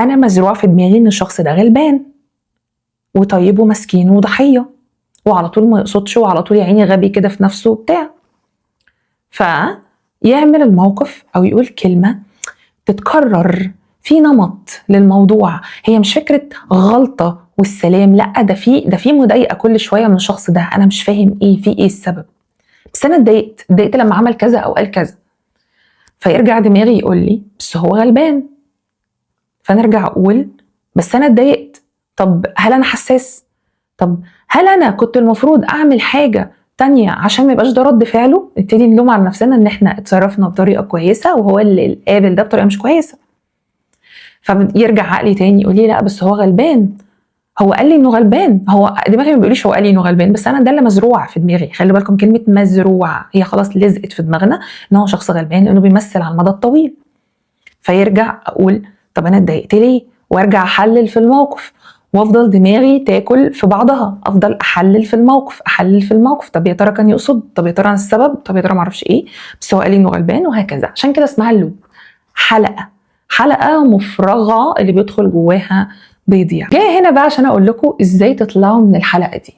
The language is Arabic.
انا مزروع في دماغي ان الشخص ده غلبان وطيب ومسكين وضحيه، وعلى طول ما يقصدش، وعلى طول يا عيني غبي كده في نفسه وبتاع. فيعمل الموقف او يقول كلمه تتكرر في نمط للموضوع. هي مش فكره غلطه والسلام، لا، ده في مضايقه كل شويه من الشخص ده، انا مش فاهم في ايه السبب، بس انا اتضايقت لما عمل كذا او قال كذا. فيرجع دماغي يقول لي بس هو غلبان، فنرجع اقول بس انا اتضايقت. طب هل انا حساس؟ طب هل انا كنت المفروض اعمل حاجه تانية عشان ما يبقاش ده رد فعله؟ نبتدي نلوم على نفسنا ان احنا اتصرفنا بطريقه كويسه وهو اللي قابل ده بطريقه مش كويسه. فيرجع عقلي تاني يقول لي لا بس هو غلبان، هو قال لي انه غلبان، هو دماغي ما بيقوليش هو قال لي انه غلبان، بس انا ده اللي مزروع في دماغي. خلي بالكم كلمه مزروع هي خلاص لزقت في دماغنا ان هو شخص غلبان لانه بيمثل على المدى الطويل. فيرجع اقول طب انا اتضايقت ليه، وارجع احلل في الموقف، وافضل دماغي تاكل في بعضها، افضل احلل في الموقف. طب يا ترى كان يقصد، طب يا ترى عن السبب، طب يا ترى معرفش ايه، بس هو قال لي انه غلبان، وهكذا. عشان كده اسمها اللوب، حلقه مفرغه اللي بيدخل جواها بيضيع. جايه هنا بقى عشان اقول لكم ازاي تطلعوا من الحلقه دي.